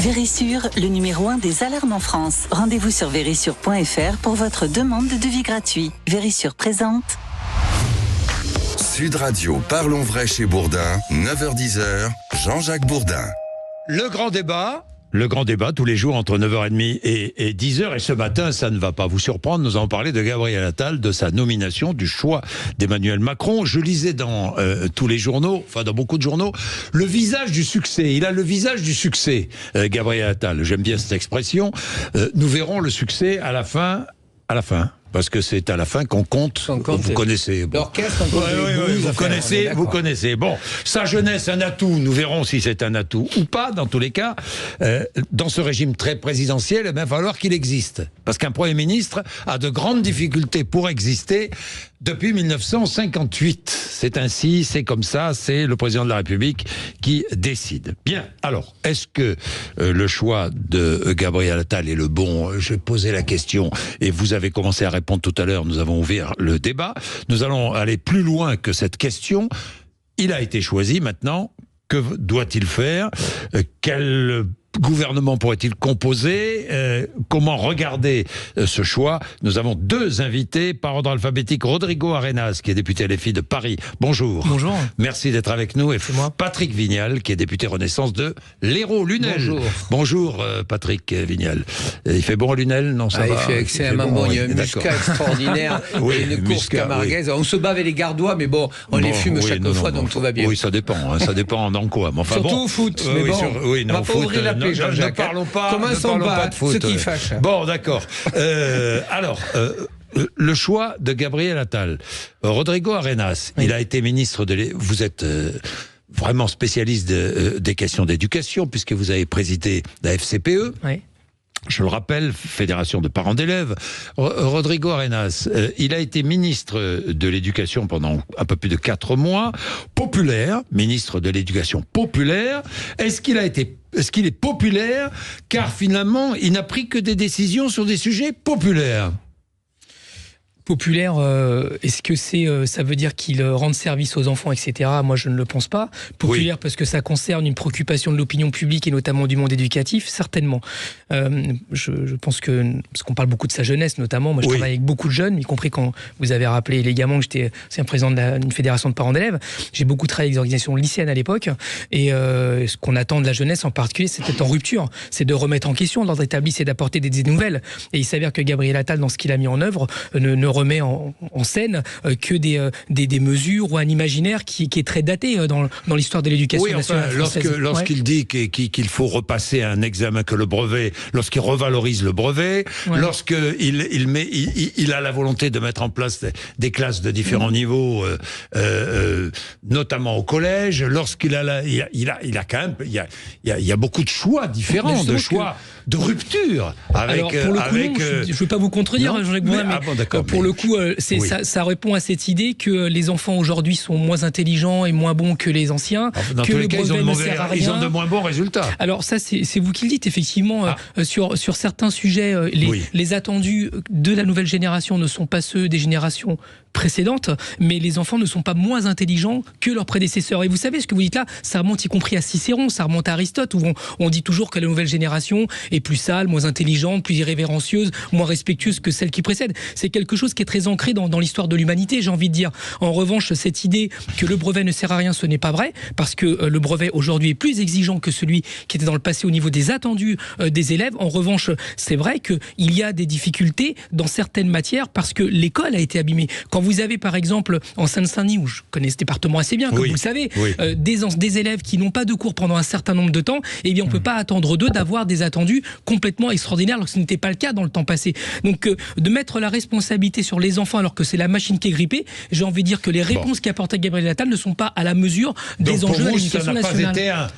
Vérissure, le numéro 1 des alarmes en France. Rendez-vous sur vérissure.fr pour votre demande de devis gratuit. Vérissure présente. Sud Radio, Parlons Vrai chez Bourdin, 9h-10h, Jean-Jacques Bourdin. Le grand débat tous les jours entre 9h30 et 10h. Et ce matin, ça ne va pas vous surprendre, nous allons parler de Gabriel Attal, de sa nomination, du choix d'Emmanuel Macron. Je lisais dans tous les journaux, enfin dans beaucoup de journaux, le visage du succès. Il a le visage du succès, Gabriel Attal. J'aime bien cette expression. Nous verrons le succès à la fin. Parce que c'est à la fin qu'on compte. Vous connaissez. Bon. L'orchestre, vous connaissez. Bon, sa jeunesse, un atout. Nous verrons si c'est un atout ou pas. Dans tous les cas, dans ce régime très présidentiel, il va falloir qu'il existe. Parce qu'un Premier ministre a de grandes difficultés pour exister depuis 1958. C'est ainsi, c'est comme ça, c'est le président de la République qui décide. Bien, alors, est-ce que le choix de Gabriel Attal est le bon? Je posais la question et vous avez commencé à répondre tout à l'heure. Nous avons ouvert le débat. Nous allons aller plus loin que cette question. Il a été choisi maintenant. Que doit-il faire? Quel gouvernement pourrait-il composer? Comment regarder ce choix? Nous avons deux invités par ordre alphabétique. Rodrigo Arenas, qui est député LFI de Paris. Bonjour. Bonjour. Merci d'être avec nous. Et moi. Patrick Vignal, qui est député Renaissance de l'Hérault-Lunel. Bonjour. Patrick Vignal. Il fait bon à Lunel? Non, ça va. Il fait excellemment bon. Il y a un muscat extraordinaire. Et une course camarguaise. Oui. On se bat avec les gardois, mais bon, on les fume chaque fois, donc tout va bien. Oui, ça dépend. Ça dépend dans quoi. Mais enfin, surtout au foot. Mais bon, on va pas ouvrir la plaie, Jean-Jacques. Ne parlons pas de foot. Ce qui fâche. Bon, d'accord. Alors, le choix de Gabriel Attal. Rodrigo Arenas, oui. Il a été ministre de... Vous êtes... vraiment spécialiste des questions d'éducation, puisque vous avez présidé la FCPE. Oui. Je le rappelle, Fédération de parents d'élèves. Rodrigo Arenas, il a été ministre de l'Éducation pendant un peu plus de 4 mois, populaire, ministre de l'Éducation populaire. Est-ce qu'il est populaire, car finalement, il n'a pris que des décisions sur des sujets populaires? Populaire, est-ce que ça veut dire qu'il rende service aux enfants, etc. Moi, je ne le pense pas. Populaire, oui. Parce que ça concerne une préoccupation de l'opinion publique et notamment du monde éducatif, certainement. Je pense que, parce qu'on parle beaucoup de sa jeunesse, notamment, moi je travaille avec beaucoup de jeunes, y compris quand vous avez rappelé élégamment que j'étais un président d'une fédération de parents d'élèves. J'ai beaucoup travaillé avec des organisations lycéennes à l'époque, et ce qu'on attend de la jeunesse en particulier, c'est d'être en rupture, c'est de remettre en question l'ordre établi, c'est d'apporter des nouvelles. Et il s'avère que Gabriel Attal, dans ce qu'il a mis en œuvre, ne remet en scène que des mesures ou un imaginaire qui est très daté dans l'histoire de l'éducation nationale française. Lorsqu'il dit qu'il faut repasser un examen, que le brevet, lorsqu'il revalorise le brevet, lorsqu'il a la volonté de mettre en place des classes de différents niveaux, notamment au collège, lorsqu'il a quand même, il y a beaucoup de choix différents, de rupture. Alors, pour le coup, je ne veux pas vous contredire, Jean-Jacques Bourdin, mais pour le coup, ça répond à cette idée que les enfants aujourd'hui sont moins intelligents et moins bons que les anciens, dans que tous le les cas, brevet ne sert à rien. Ils ont de moins bons résultats. Alors ça, c'est vous qui le dites, effectivement. Sur certains sujets, les attendus de la nouvelle génération ne sont pas ceux des générations précédentes, mais les enfants ne sont pas moins intelligents que leurs prédécesseurs. Et vous savez, ce que vous dites là, ça remonte y compris à Cicéron, ça remonte à Aristote, où on dit toujours que la nouvelle génération est plus sale, moins intelligente, plus irrévérencieuse, moins respectueuse que celle qui précède. C'est quelque chose qui est très ancré dans l'histoire de l'humanité, j'ai envie de dire. En revanche, cette idée que le brevet ne sert à rien, ce n'est pas vrai, parce que le brevet aujourd'hui est plus exigeant que celui qui était dans le passé au niveau des attendus des élèves. En revanche, c'est vrai qu'il y a des difficultés dans certaines matières parce que l'école a été abîmée. Quand vous avez par exemple en Seine-Saint-Denis, où je connais ce département assez bien, comme vous le savez, des élèves qui n'ont pas de cours pendant un certain nombre de temps, eh bien on ne peut pas attendre d'eux d'avoir des attendus complètement extraordinaires alors que ce n'était pas le cas dans le temps passé. Donc de mettre la responsabilité sur les enfants alors que c'est la machine qui est grippée, j'ai envie de dire que les réponses qu'apportait Gabriel Attal ne sont pas à la mesure des enjeux de l'éducation nationale.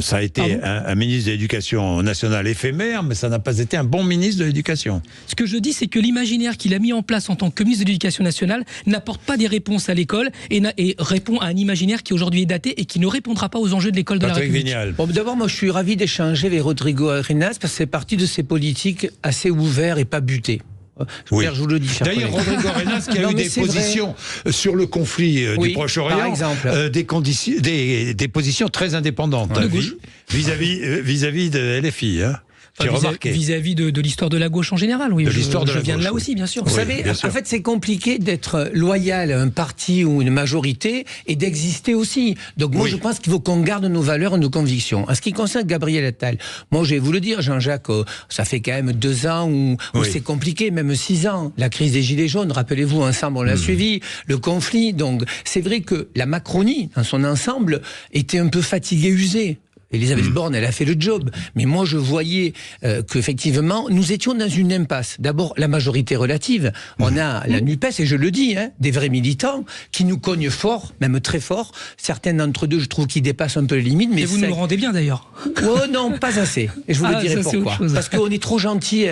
Ça a été un ministre de l'Éducation nationale éphémère, mais ça n'a pas été un bon ministre de l'Éducation. Ce que je dis, c'est que l'imaginaire qu'il a mis en place en tant que ministre de l'Éducation nationale n'apporte pas des réponses à l'école et répond à un imaginaire qui aujourd'hui est daté et qui ne répondra pas aux enjeux de l'école de la République. Bon, d'abord, moi, je suis ravi d'échanger avec Rodrigo Arenas parce que c'est parti de ces politiques assez ouverts et pas butés. Oui. Je vous le dis, cher D'ailleurs, collègue. Rodrigo Arenas qui a eu des positions sur le conflit du Proche-Orient, par exemple. des positions très indépendantes vis-à-vis de LFI. Hein. Vis-à-vis de l'histoire de la gauche en général, oui. De l'histoire de la je viens gauche, de là aussi, bien sûr. Vous savez, en fait, c'est compliqué d'être loyal à un parti ou une majorité et d'exister aussi. Donc moi, je pense qu'il faut qu'on garde nos valeurs et nos convictions. En ce qui concerne Gabriel Attal, moi, je vais vous le dire, Jean-Jacques, ça fait quand même 2 ans où c'est compliqué, même 6 ans. La crise des Gilets jaunes, rappelez-vous, ensemble, on l'a suivi, le conflit. Donc, c'est vrai que la Macronie, dans son ensemble, était un peu fatiguée, usée. Elisabeth Borne, elle a fait le job. Mais moi, je voyais qu'effectivement, nous étions dans une impasse. D'abord, la majorité relative. On a la NUPES, et je le dis, des vrais militants qui nous cognent fort, même très fort. Certains d'entre eux, je trouve qu'ils dépassent un peu les limites. Mais vous nous le rendez bien, d'ailleurs. Oh non, pas assez. Et je vous le dirai pourquoi. Parce qu'on est trop gentils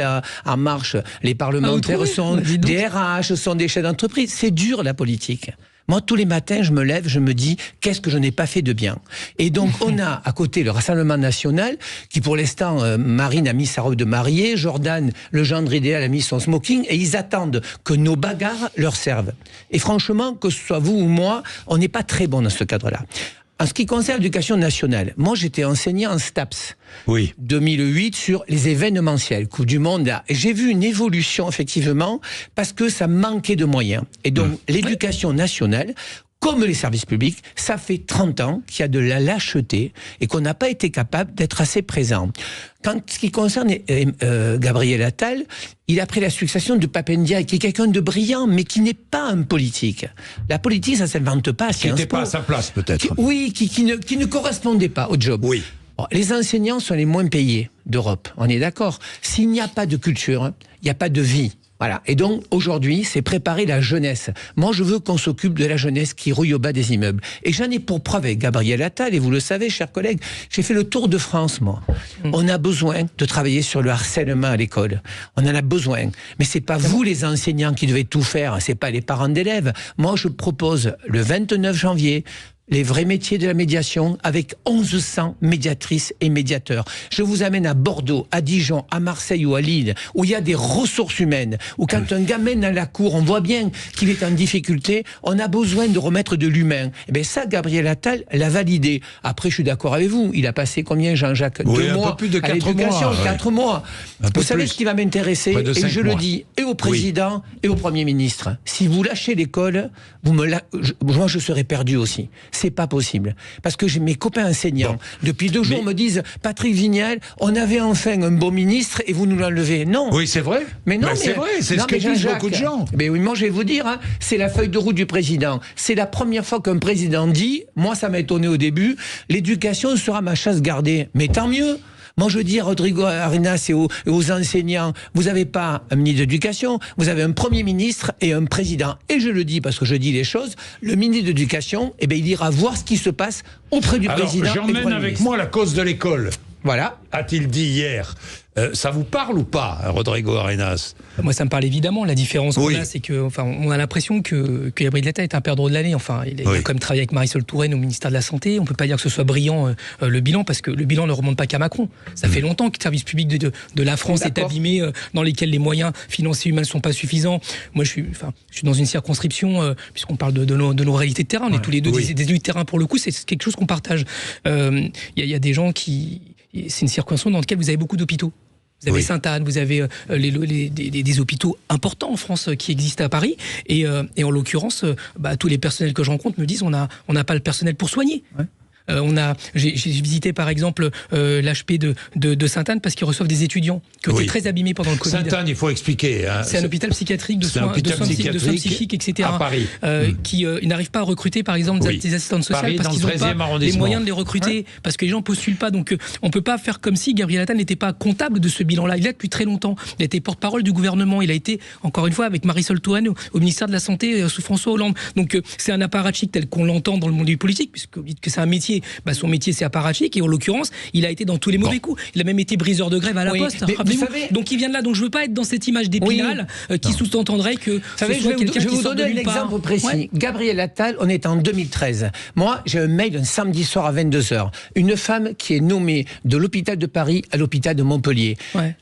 en marche. Les parlementaires sont des RH, sont des chefs d'entreprise. C'est dur, la politique. Moi, tous les matins, je me lève, je me dis, qu'est-ce que je n'ai pas fait de bien? Et donc, on a à côté le Rassemblement National, qui pour l'instant, Marine a mis sa robe de mariée, Jordan, le gendre idéal, a mis son smoking, et ils attendent que nos bagarres leur servent. Et franchement, que ce soit vous ou moi, on n'est pas très bon dans ce cadre-là. En ce qui concerne l'éducation nationale, moi j'étais enseignant en STAPS 2008 sur les événementiels, Coupe du Monde. Et j'ai vu une évolution effectivement parce que ça manquait de moyens. Et donc l'éducation nationale, comme les services publics, ça fait 30 ans qu'il y a de la lâcheté et qu'on n'a pas été capable d'être assez présent. Ce qui concerne Gabriel Attal, il a pris la succession de Pape Ndiaye, qui est quelqu'un de brillant, mais qui n'est pas un politique. La politique, ça ne s'invente pas. Qui n'était pas à sa place, peut-être. Qui ne correspondait pas au job. Oui. Bon, les enseignants sont les moins payés d'Europe, on est d'accord. S'il n'y a pas de culture, il n'y a pas de vie. Voilà. Et donc, aujourd'hui, c'est préparer la jeunesse. Moi, je veux qu'on s'occupe de la jeunesse qui rouille au bas des immeubles. Et j'en ai pour preuve avec Gabriel Attal, et vous le savez, chers collègues, j'ai fait le tour de France, moi. On a besoin de travailler sur le harcèlement à l'école. On en a besoin. Mais c'est pas vous, les enseignants, qui devez tout faire. C'est pas les parents d'élèves. Moi, je propose le 29 janvier, les vrais métiers de la médiation avec 1100 médiatrices et médiateurs. Je vous amène à Bordeaux, à Dijon, à Marseille ou à Lille, où il y a des ressources humaines, où quand un gamin dans la cour, on voit bien qu'il est en difficulté, on a besoin de remettre de l'humain. Et bien ça, Gabriel Attal l'a validé. Après, je suis d'accord avec vous, il a passé combien, Jean-Jacques? 2 mois, plus de 4 à l'éducation, mois, 4 mois. Vous savez ce qui va m'intéresser, et je le dis, et au président, et au Premier ministre. Si vous lâchez l'école, moi je serai perdu aussi. C'est pas possible. Parce que j'ai mes copains enseignants, depuis 2 jours, me disent, Patrick Vignal, on avait enfin un bon ministre et vous nous l'enlevez. Non. Oui, c'est vrai. Mais non, c'est vrai, c'est ce que disent beaucoup de gens. Mais oui, moi je vais vous dire, c'est la feuille de route du président. C'est la première fois qu'un président dit, moi ça m'a étonné au début, l'éducation sera ma chasse gardée. Mais tant mieux. Moi, je dis à Rodrigo Arenas et aux enseignants, vous n'avez pas un ministre d'éducation, vous avez un Premier ministre et un président. Et je le dis parce que je dis les choses, le ministre d'éducation, il ira voir ce qui se passe auprès du président. J'emmène avec moi la cause de l'école. Voilà. A-t-il dit hier. Ça vous parle ou pas, Rodrigo Arenas? Moi, ça me parle évidemment. La différence qu'on a, c'est que, on a l'impression que Gabriel Attal est un perdreau de l'année. Enfin, il a quand même travaillé avec Marisol Touraine au ministère de la Santé. On peut pas dire que ce soit brillant le bilan, parce que le bilan ne remonte pas qu'à Macron. Ça fait longtemps que le service public de la France est abîmé, dans lesquels les moyens financiers humains ne sont pas suffisants. Moi, je suis dans une circonscription, puisqu'on parle de nos réalités de terrain. On est tous les deux des élus de terrain pour le coup. C'est quelque chose qu'on partage. Il y a des gens qui... C'est une circonscription dans laquelle vous avez beaucoup d'hôpitaux. Vous avez Sainte-Anne, vous avez des hôpitaux importants en France qui existent à Paris. Et en l'occurrence, tous les personnels que je rencontre me disent on n'a pas le personnel pour soigner. Ouais. J'ai visité par exemple l'HP de Sainte-Anne parce qu'ils reçoivent des étudiants qui ont été très abîmés pendant le Covid. Sainte-Anne, il faut expliquer. C'est un hôpital psychiatrique de soins psychiques, etc. À Paris. Qui n'arrivent pas à recruter par exemple des assistantes sociales Paris, parce qu'ils n'ont pas les moyens de les recruter, parce que les gens ne postulent pas. Donc on ne peut pas faire comme si Gabriel Attal n'était pas comptable de ce bilan-là. Il est là depuis très longtemps. Il a été porte-parole du gouvernement. Il a été, encore une fois, avec Marisol Touraine au ministère de la Santé sous François Hollande. Donc c'est un apparatchik tel qu'on l'entend dans le monde du politique, puisque vous dites que c'est un métier métier, son métier c'est apparatchik, et en l'occurrence, il a été dans tous les mauvais coups. Il a même été briseur de grève à la Poste. Donc il vient de là. Donc je veux pas être dans cette image d'Épinal qui sous-entendrait que ce soit quelqu'un qui sort de nulle part. Je vais vous donner un exemple précis. Gabriel Attal, on est en 2013. Moi, j'ai un mail un samedi soir à 22h. Une femme qui est nommée de l'hôpital de Paris à l'hôpital de Montpellier.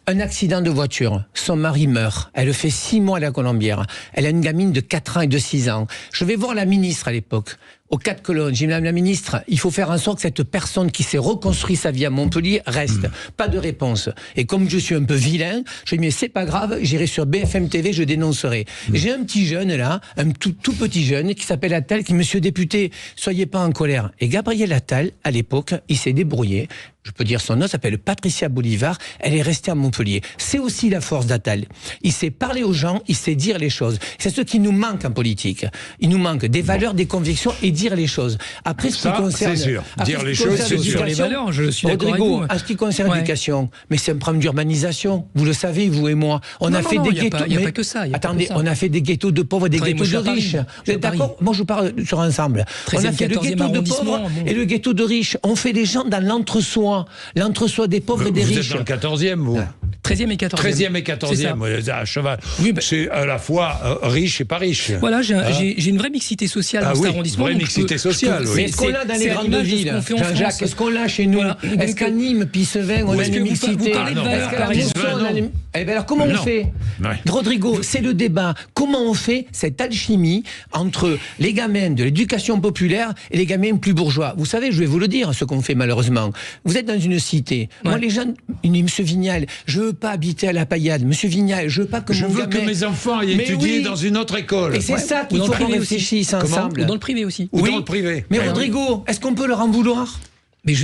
Un accident de voiture. Son mari meurt. Elle fait 6 mois à la Colombière. Elle a une gamine de 4 ans et de 6 ans. Je vais voir la ministre à l'époque. Aux 4 colonnes, j'ai dit, Madame la ministre, il faut faire en sorte que cette personne qui s'est reconstruit sa vie à Montpellier reste. Pas de réponse. Et comme je suis un peu vilain, je dis, mais c'est pas grave, j'irai sur BFM TV, je dénoncerai. J'ai un petit jeune là, un tout petit jeune, qui s'appelle Attal, qui, monsieur député, soyez pas en colère. Et Gabriel Attal, à l'époque, il s'est débrouillé. Je peux dire son nom, s'appelle Patricia Bolivar. Elle est restée à Montpellier. C'est aussi la force d'Attal. Il sait parler aux gens, il sait dire les choses. C'est ce qui nous manque en politique. Il nous manque des valeurs, des convictions et dire les choses. Après, ce qui concerne, c'est sûr. Dire les choses, c'est sûr. Les valeurs, je suis d'accord avec vous. En ce qui concerne l'éducation, mais c'est un problème d'urbanisation. Vous le savez, vous et moi. On a fait des ghettos. Il n'y a pas que ça. Attendez, on a fait des ghettos de pauvres, des ghettos de riches. Vous êtes d'accord? Moi, je parle sur ensemble. On a fait le ghetto de pauvres et le ghetto de riches. On fait les gens dans l'entre-soi. L'entre-soi des pauvres et des riches. Vous êtes dans le 14e, vous? 13e et 14e. 13e et 14e, à cheval. Oui, c'est à la fois riche et pas riche. Voilà, j'ai une vraie mixité sociale dans cet arrondissement. Une vraie mixité sociale, oui. Est-ce qu'on l'a dans les grandes villes, Jean-Jacques? Est-ce qu'on l'a chez nous? Est-ce qu'à Nîmes, Pissevin, on a une mixité? Vous parlez de valeurs, par exemple. Eh bien alors, comment on fait? Rodrigo, c'est le débat. Comment on fait cette alchimie entre les gamins de l'éducation populaire et les gamins plus bourgeois? Vous savez, je vais vous le dire, ce qu'on fait malheureusement. Vous êtes dans une cité. Moi, les jeunes, monsieur Vignal, je veux pas habiter à la Paillade. Monsieur Vignal, je veux pas que mon gamin... que mes enfants aient étudié dans une autre école. Et c'est ça qu'il faut qu'on réfléchisse ensemble. Ou dans le privé aussi. Ou dans le privé. Mais Rodrigo, est-ce qu'on peut leur en vouloir? Mais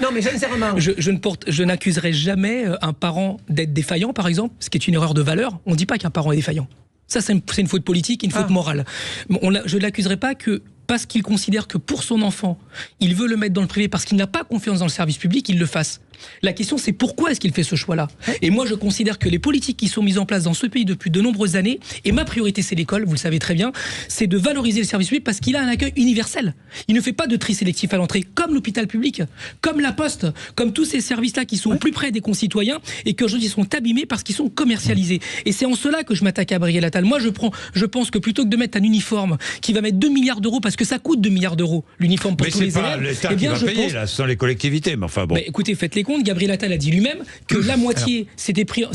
non, mais sincèrement, je n'accuserai jamais un parent d'être défaillant, par exemple, ce qui est une erreur de valeur. On ne dit pas qu'un parent est défaillant. Ça, c'est une faute politique, une faute morale. Je ne l'accuserai pas que parce qu'il considère que pour son enfant, il veut le mettre dans le privé parce qu'il n'a pas confiance dans le service public, il le fasse. La question, c'est pourquoi est-ce qu'il fait ce choix-là? Et moi, je considère que les politiques qui sont mises en place dans ce pays depuis de nombreuses années, et ma priorité, c'est l'école, vous le savez très bien, c'est de valoriser le service public parce qu'il a un accueil universel. Il ne fait pas de tri sélectif à l'entrée, comme l'hôpital public, comme la Poste, comme tous ces services-là qui sont au plus près des concitoyens et qui aujourd'hui sont abîmés parce qu'ils sont commercialisés. Et c'est en cela que je m'attaque à Gabriel Attal. Moi, je pense que plutôt que de mettre un uniforme qui va mettre 2 milliards d'euros, parce que ça coûte 2 milliards d'euros, l'uniforme pour tous les élèves. Mais c'est pas l'État qui va payer, là, ce sont les collectivités, mais enfin bon. Mais écoutez, faites les comptes. Gabriel Attal a dit lui-même que la moitié s'était pris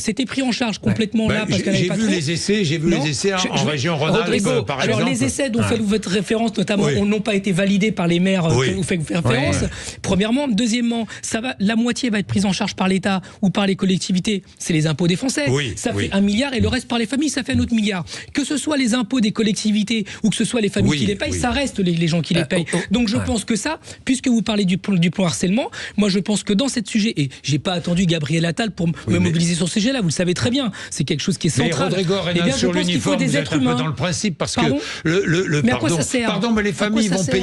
en charge complètement là parce qu'elle n'avait pas trop. J'ai vu les essais en région Rhône-Alpes, par exemple. Alors les essais dont faites votre référence, notamment, n'ont pas été validés par les maires que vous faites référence. Premièrement, deuxièmement, la moitié va être prise en charge par l'État ou par les collectivités. C'est les impôts des Français. Ça fait 1 milliard et le reste par les familles, ça fait un autre milliard. Que ce soit les impôts des collectivités ou que ce soit les familles qui les payent, ça reste les gens qui les payent. Donc je pense que ça, puisque vous parlez du plan harcèlement, moi je pense que dans ce sujet, et j'ai pas attendu Gabriel Attal pour me mobiliser sur ce sujet-là, vous le savez très bien, c'est quelque chose qui est central. Mais Rodrigo Reynal, sur l'uniforme, vous êtes un peu dans le principe, parce que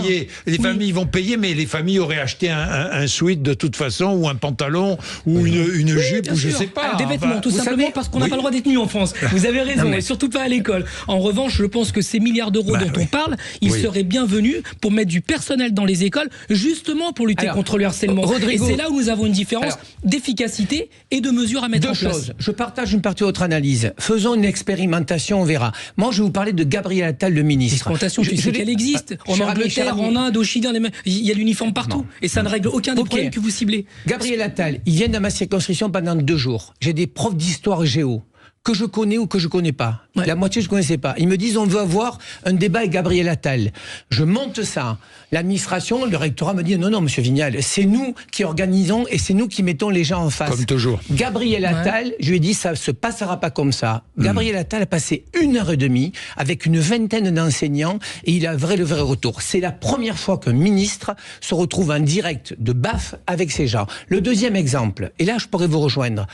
mais les familles vont payer, mais les familles auraient acheté un sweat de toute façon, ou un pantalon, ou une jupe, ou je sais pas. Des vêtements, tout simplement, parce qu'on n'a pas le droit d'être nu en France. Vous avez raison, et surtout pas à l'école. En revanche, je pense que ces milliards d'euros dont on parle, ils seraient bienvenus pour mettre du personnel dans les écoles, justement pour lutter contre le harcèlement. Rodrigo, et c'est là où nous avons une différence d'efficacité et de mesures à mettre en place. Je partage une partie de votre analyse. Faisons une expérimentation, on verra. Moi, je vais vous parler de Gabriel Attal, le ministre. L'expérimentation, tu sais qu'elle existe. En Angleterre, en Inde, au Chili, il y a l'uniforme partout. Et ça ne règle aucun des problèmes que vous ciblez. Gabriel Attal, il vient dans ma circonscription pendant 2 jours. J'ai des profs d'histoire et géo que je connais ou que je connais pas. La moitié, je connaissais pas. Ils me disent, on veut avoir un débat avec Gabriel Attal. Je monte ça. L'administration, le rectorat me dit, non, monsieur Vignal, c'est nous qui organisons et c'est nous qui mettons les gens en face. Comme toujours. Gabriel Attal, je lui ai dit, ça se passera pas comme ça. Gabriel Attal a passé 1h30 avec une vingtaine d'enseignants et il a le vrai retour. C'est la première fois qu'un ministre se retrouve en direct de BAF avec ces gens. Le deuxième exemple, et là, je pourrais vous rejoindre.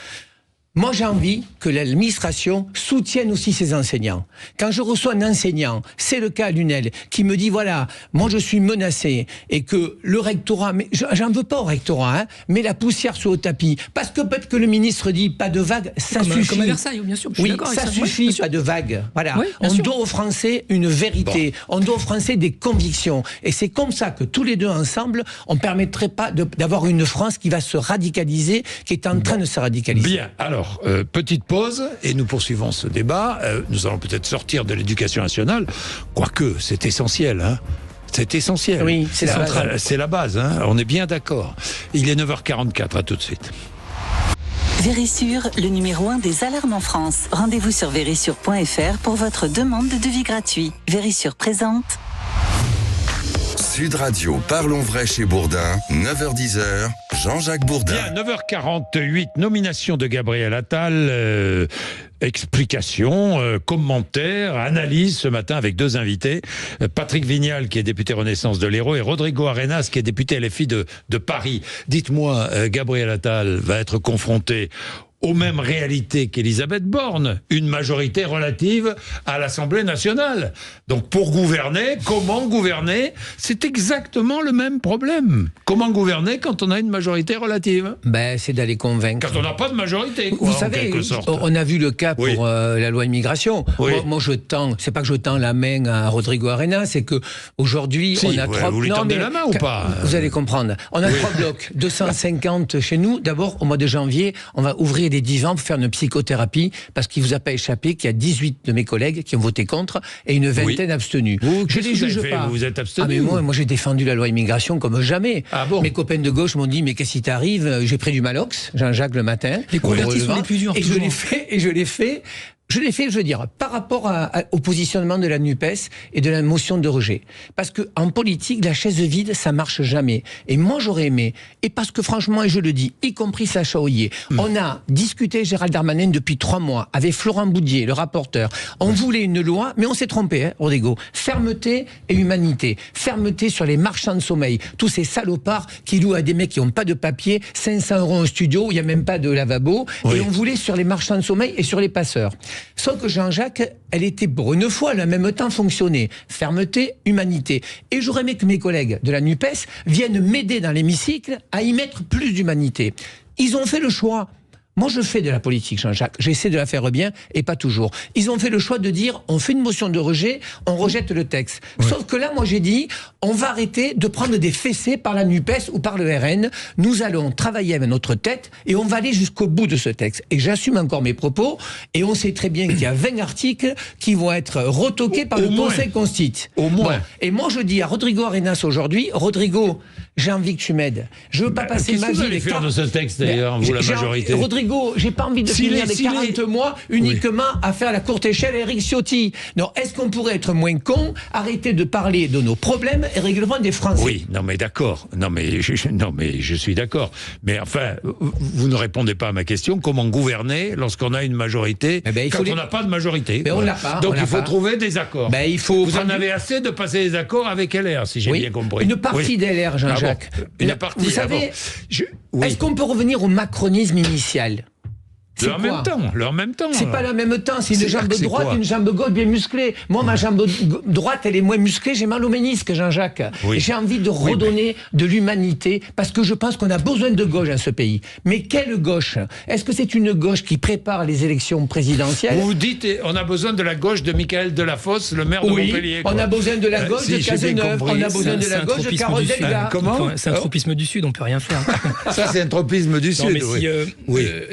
Moi, j'ai envie que l'administration soutienne aussi ses enseignants. Quand je reçois un enseignant, c'est le cas à l'UNEL, qui me dit, voilà, moi je suis menacé, et que le rectorat, mais j'en veux pas au rectorat, mais la poussière sur le tapis, parce que peut-être que le ministre dit, pas de vague, ça suffit. Comme à Versailles, bien sûr, je suis d'accord avec ça suffit, pas de vague. Voilà. Oui, on doit aux Français une vérité, on doit aux Français des convictions, et c'est comme ça que tous les deux ensemble, on ne permettrait pas d'avoir une France qui va se radicaliser, qui est en train de se radicaliser. Bien, alors, petite pause, et nous poursuivons ce débat. Nous allons peut-être sortir de l'éducation nationale, quoique c'est essentiel, hein. C'est essentiel. Oui, c'est la base. C'est la base, hein. On est bien d'accord. Il est 9h44, à tout de suite. Vérissure, le numéro 1 des alarmes en France. Rendez-vous sur vérissure.fr pour votre demande de devis gratuit. Vérissure présente. Sud Radio, parlons vrai chez Bourdin, 9h-10h, Jean-Jacques Bourdin. Bien, 9h48, nomination de Gabriel Attal, explications, commentaires, analyse ce matin avec deux invités. Patrick Vignal, qui est député Renaissance de l'Hérault, et Rodrigo Arenas, qui est député LFI de Paris. Dites-moi, Gabriel Attal va être confronté aux mêmes réalités qu'Elisabeth Borne, une majorité relative à l'Assemblée nationale. Donc pour gouverner, comment gouverner? C'est exactement le même problème. Comment gouverner quand on a une majorité relative? C'est d'aller convaincre. Quand on n'a pas de majorité, quoi, vous savez, en quelque sorte. On a vu le cas pour la loi immigration. Oui. Moi, c'est pas que je tends la main à Rodrigo Arenas, c'est que aujourd'hui on a trois. Vous lui tendez la main ou pas? Vous allez comprendre. On a 3 blocs, 250 chez nous. D'abord, au mois de janvier, on va ouvrir des divans pour faire une psychothérapie, parce qu'il vous a pas échappé qu'il y a 18 de mes collègues qui ont voté contre et une vingtaine abstenus. Je les juge pas. Vous êtes abstenu? Mais moi j'ai défendu la loi immigration comme jamais. Ah bon? Mes copains de gauche m'ont dit, mais qu'est-ce qui t'arrive? J'ai pris du Malox, Jean-Jacques, le matin. Les convertis sont les plus durs. Et je l'ai fait. Je l'ai fait, je veux dire, par rapport au positionnement de la NUPES et de la motion de rejet. Parce qu'en politique, la chaise vide, ça marche jamais. Et moi, j'aurais aimé, et parce que franchement, et je le dis, y compris Sacha Hoyer, on a discuté, Gérald Darmanin, depuis 3 mois, avec Florent Boudier, le rapporteur. On voulait une loi, mais on s'est trompé, hein, Rodrigo. Fermeté et humanité. Fermeté sur les marchands de sommeil. Tous ces salopards qui louent à des mecs qui n'ont pas de papier, 500 € au studio, il n'y a même pas de lavabo. Oui. Et on voulait sur les marchands de sommeil et sur les passeurs. Sauf que Jean-Jacques, elle était pour une fois, elle a en même temps fonctionné. Fermeté, humanité. Et j'aurais aimé que mes collègues de la NUPES viennent m'aider dans l'hémicycle à y mettre plus d'humanité. Ils ont fait le choix. Moi, je fais de la politique, Jean-Jacques. J'essaie de la faire bien, et pas toujours. Ils ont fait le choix de dire, on fait une motion de rejet, on rejette le texte. Ouais. Sauf que là, moi, j'ai dit, on va arrêter de prendre des fessées par la NUPES ou par le RN. Nous allons travailler avec notre tête, et on va aller jusqu'au bout de ce texte. Et j'assume encore mes propos, et on sait très bien qu'il y a 20 articles qui vont être retoqués par le Conseil constitue. Au moins. Bon. Et moi, je dis à Rodrigo Arenas aujourd'hui, Rodrigo, j'ai envie que tu m'aides. Je veux pas passer ma vie... Qu'est-ce que vous allez faire de ce texte, d'ailleurs, vous, la majorité? Rodrigo, j'ai pas envie de finir les 40 mois uniquement à faire la courte échelle à Éric Ciotti. Non, est-ce qu'on pourrait être moins con, arrêter de parler de nos problèmes et règlement des Français? Oui, non mais d'accord. Non mais je suis d'accord. Mais enfin, vous ne répondez pas à ma question. Comment gouverner lorsqu'on a une majorité quand on n'a pas de majorité? On l'a pas. Donc il faut trouver des accords. Vous en avez assez de passer des accords avec LR, si j'ai bien compris. Une partie d'LR, Jean-Jacques. Une partie. Vous savez, est-ce qu'on peut revenir au macronisme initial? Leur même temps. C'est pas le même temps, c'est une jambe droite et une jambe gauche bien musclée. Moi, ma jambe droite, elle est moins musclée, j'ai mal au ménisque, Jean-Jacques. Oui. J'ai envie de redonner de l'humanité, parce que je pense qu'on a besoin de gauche dans ce pays. Mais quelle gauche? Est-ce que c'est une gauche qui prépare les élections présidentielles? Vous dites, on a besoin de la gauche de Michael Delafosse, le maire de Montpellier. On a besoin de la gauche de Cazeneuve, on a besoin de la gauche de Carole Delga. Comment? C'est un tropisme du Sud, on peut rien faire. Ça, c'est un tropisme du Sud,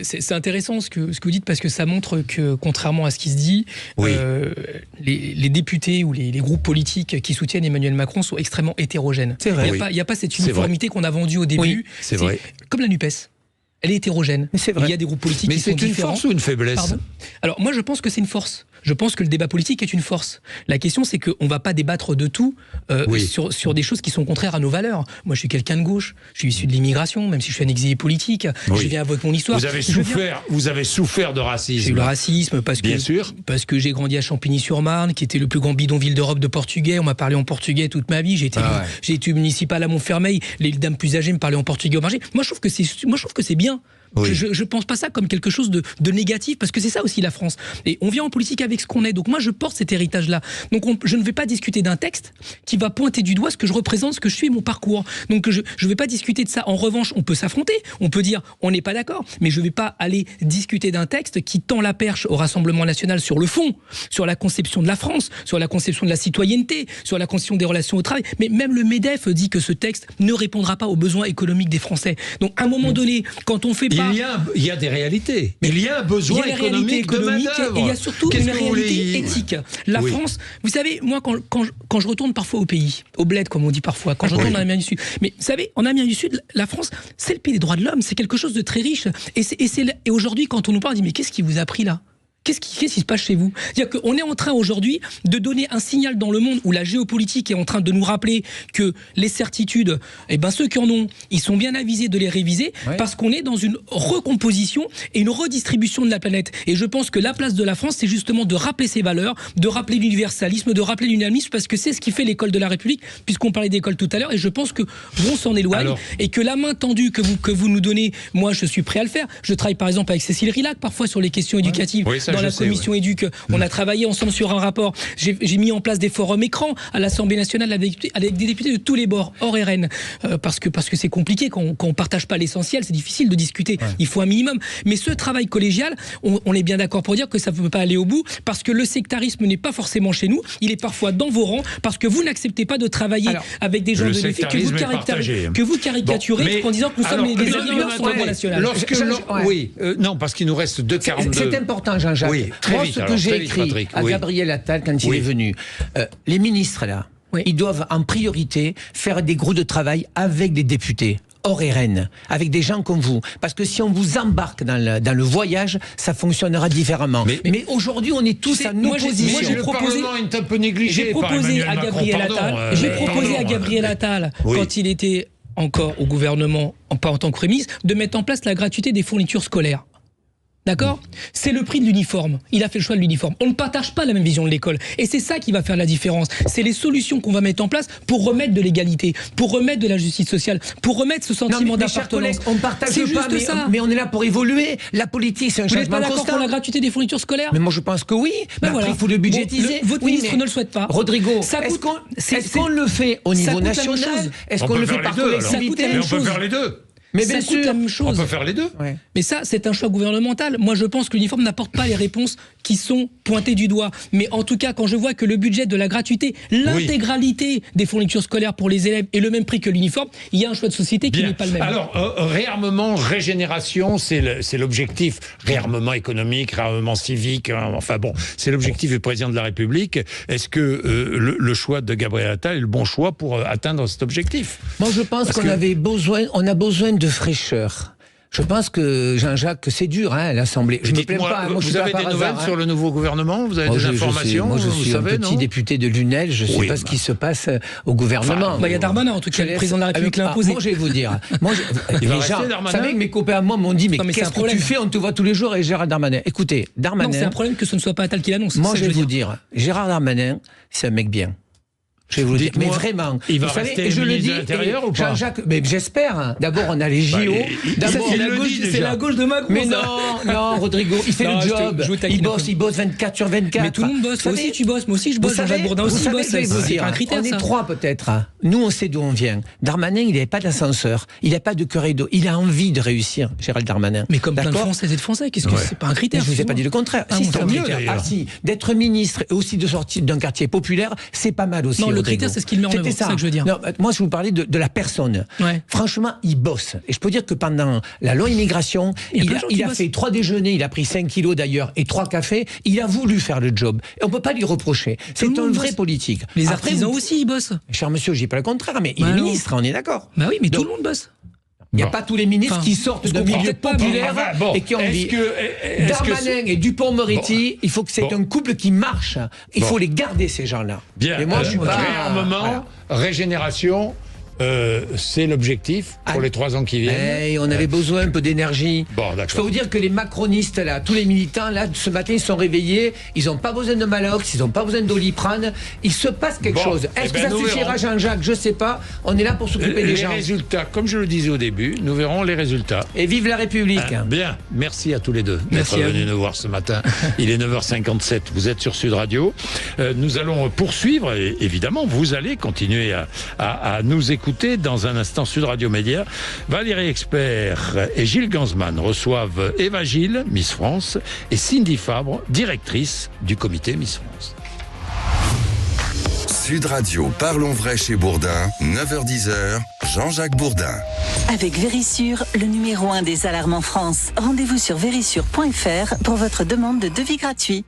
c'est intéressant ce que vous dites, parce que ça montre que, contrairement à ce qui se dit, les députés ou les groupes politiques qui soutiennent Emmanuel Macron sont extrêmement hétérogènes. C'est vrai. Il n'y a pas cette uniformité qu'on a vendue au début. Oui, c'est vrai. Comme la NUPES. Elle est hétérogène. C'est vrai. Il y a des groupes politiques qui sont différents. Mais c'est une force ou une faiblesse? Pardon. Alors moi, je pense que c'est une force. Je pense que le débat politique est une force. La question, c'est qu'on ne va pas débattre de tout sur des choses qui sont contraires à nos valeurs. Moi, je suis quelqu'un de gauche. Je suis issu de l'immigration, même si je suis un exilé politique. Je viens avec mon histoire. Vous avez souffert de racisme. J'ai eu le racisme parce que j'ai grandi à Champigny-sur-Marne, qui était le plus grand bidonville d'Europe de portugais. On m'a parlé en portugais toute ma vie. J'ai été municipal à Montfermeil. Les dames plus âgées me parlaient en portugais au marché. Moi, je trouve que c'est bien. Oui. Je pense pas ça comme quelque chose de négatif, parce que c'est ça aussi la France. Et on vient en politique avec ce qu'on est. Donc moi, je porte cet héritage-là. Donc je ne vais pas discuter d'un texte qui va pointer du doigt ce que je représente, ce que je suis, mon parcours. Donc je ne vais pas discuter de ça. En revanche, on peut s'affronter. On peut dire on n'est pas d'accord. Mais je ne vais pas aller discuter d'un texte qui tend la perche au Rassemblement national sur le fond, sur la conception de la France, sur la conception de la citoyenneté, sur la conception des relations au travail. Mais même le MEDEF dit que ce texte ne répondra pas aux besoins économiques des Français. Donc à un moment donné, quand on fait il y a des réalités. Mais il y a un besoin économique de main-d'œuvre. Et il y a surtout une réalité éthique. La France, vous savez, moi, quand je retourne parfois au pays, au bled, comme on dit parfois, quand je retourne en Amérique du Sud, mais vous savez, en Amérique du Sud, la France, c'est le pays des droits de l'homme, c'est quelque chose de très riche. Et aujourd'hui, quand on nous parle, on dit, mais qu'est-ce qui vous a pris là ? Qu'est-ce qui se passe chez vous ? C'est-à-dire qu'on est en train aujourd'hui de donner un signal dans le monde où la géopolitique est en train de nous rappeler que les certitudes, ceux qui en ont, ils sont bien avisés de les réviser, parce qu'on est dans une recomposition et une redistribution de la planète. Et je pense que la place de la France, c'est justement de rappeler ses valeurs, de rappeler l'universalisme, de rappeler l'unanimisme, parce que c'est ce qui fait l'école de la République, puisqu'on parlait d'école tout à l'heure, et je pense que on s'en éloigne, et que la main tendue que vous nous donnez, moi je suis prêt à le faire. Je travaille par exemple avec Cécile Rilhac, parfois sur les questions éducatives. Dans la commission éduque, on a travaillé ensemble sur un rapport. J'ai mis en place des forums écrans à l'Assemblée nationale avec des députés de tous les bords, hors RN, parce que c'est compliqué quand on partage pas l'essentiel, c'est difficile de discuter. Il faut un minimum. Mais ce travail collégial, on est bien d'accord pour dire que ça ne peut pas aller au bout, parce que le sectarisme n'est pas forcément chez nous. Il est parfois dans vos rangs, parce que vous n'acceptez pas de travailler avec des gens de l'effet que vous caricaturez en disant que nous sommes les animateurs sur le droit national. Non, parce qu'il nous reste 2,42. C'est important, Jean-Jacques. Oui, moi, vite, ce que j'ai écrit à Gabriel Attal quand il est venu, les ministres là, ils doivent en priorité faire des groupes de travail avec des députés hors RN, avec des gens comme vous. Parce que si on vous embarque dans le voyage, ça fonctionnera différemment. Mais aujourd'hui, on est tous à nos positions. Le Parlement est un peu négligé. J'ai proposé à Gabriel Attal, quand il était encore au gouvernement, pas en tant que Premier ministre, de mettre en place la gratuité des fournitures scolaires. D'accord ? C'est le prix de l'uniforme. Il a fait le choix de l'uniforme. On ne partage pas la même vision de l'école. Et c'est ça qui va faire la différence. C'est les solutions qu'on va mettre en place pour remettre de l'égalité, pour remettre de la justice sociale, pour remettre ce sentiment d'appartenance. On partage pas, mais on est là pour évoluer. La politique, c'est un changement constant. Vous n'êtes pas d'accord pour la gratuité des fournitures scolaires ? Mais moi, je pense que oui. Après, il faut le budgétiser. Votre ministre ne le souhaite pas. Rodrigo, est-ce qu'on le fait au niveau national ? Est-ce qu'on le fait par collectivité ? On peut faire les deux. Mais ça coûte la même chose. On peut faire les deux. Mais ça, c'est un choix gouvernemental. Moi, je pense que l'uniforme n'apporte pas les réponses qui sont pointées du doigt. Mais en tout cas, quand je vois que le budget de la gratuité, l'intégralité des fournitures scolaires pour les élèves est le même prix que l'uniforme, il y a un choix de société qui n'est pas le même. Alors, réarmement, régénération, c'est l'objectif. Réarmement économique, réarmement civique, c'est l'objectif du président de la République. Est-ce que le choix de Gabriel Attal est le bon choix pour atteindre cet objectif ? Moi, je pense qu'on a besoin de fraîcheur. Je pense que, Jean-Jacques, c'est dur, l'Assemblée. Je me plains pas. Moi, vous avez des nouvelles sur le nouveau gouvernement ? Vous avez des informations ? Moi, je suis un petit député de l'UNEL. Je ne sais pas ce qui se passe au gouvernement. Il y a Darmanin, en tout cas, le président de la République l'a imposé. Moi, je vais vous dire. Vous savez que mes copains à moi m'ont dit, mais qu'est-ce que tu fais ? On te voit tous les jours et Gérald Darmanin. Écoutez, Darmanin... Non, c'est un problème que ce ne soit pas Attal qui l'annonce. Moi, je vais vous dire, Gérald Darmanin, c'est un mec bien. Je vais vous le dire, mais vraiment. Il va rester ministre de l'Intérieur ou pas ? Jean-Jacques, mais j'espère. D'abord, on a les JO. C'est la gauche de Macron. Mais non, Rodrigo, il fait le job. Il bosse 24 sur 24. Mais tout le monde bosse. Toi aussi, tu bosses. Moi aussi, je bosse. Jean-Jacques Bourdin aussi bosse. C'est un critère, on est trois, peut-être. Nous, on sait d'où on vient. Darmanin, il n'avait pas d'ascenseur. Il n'a pas de cœur et d'eau. Il a envie de réussir, Gérald Darmanin. Mais comme plein de Françaises et de Français, qu'est-ce que c'est pas un critère ? Je ne vous ai pas dit le contraire. Si, c'est un critère. D'être ministre et aussi de sortir d'un quartier populaire, c'est pas mal aussi. Non, le critère, c'est ce qu'il met en œuvre. C'est ça que je veux dire. Non, moi, je vous parlais de la personne. Franchement, il bosse. Et je peux dire que pendant la loi immigration, il a fait 3 déjeuners, il a pris 5 kilos d'ailleurs, et 3 cafés. Il a voulu faire le job. Et on ne peut pas lui reprocher. C'est un vrai politique. Les artisans aussi, ils bossent. Cher monsieur, je dis pas le contraire, mais il est ministre, on est d'accord. Bah oui, mais tout le monde bosse. Il n'y a pas tous les ministres qui sortent de milieux populaires et qui ont envie. Darmanin et Dupond-Moretti, il faut que c'est un couple qui marche. Il faut les garder, ces gens-là. Bien. Et moi, je suis pas... Réarmement, régénération, c'est l'objectif pour les 3 ans qui viennent. On avait besoin un peu d'énergie. Bon, d'accord. Je peux vous dire que les macronistes, là, tous les militants, là, ce matin, ils sont réveillés. Ils n'ont pas besoin de Malox, ils n'ont pas besoin d'Oliprane. Il se passe quelque chose. Est-ce que ça suffira, Jean-Jacques? Je ne sais pas. On est là pour s'occuper des gens. Les résultats, comme je le disais au début, nous verrons les résultats. Et vive la République. Bien, merci à tous les deux d'être venus nous voir ce matin. Il est 9h57, vous êtes sur Sud Radio. Nous allons poursuivre, et évidemment, vous allez continuer à nous écouter. Dans un instant, Sud Radio Média, Valérie Expert et Gilles Gansman reçoivent Eva Gilles, Miss France, et Cindy Fabre, directrice du comité Miss France. Sud Radio, parlons vrai chez Bourdin, 9h-10h, Jean-Jacques Bourdin. Avec Vérissure, le numéro 1 des alarmes en France. Rendez-vous sur vérissure.fr pour votre demande de devis gratuit.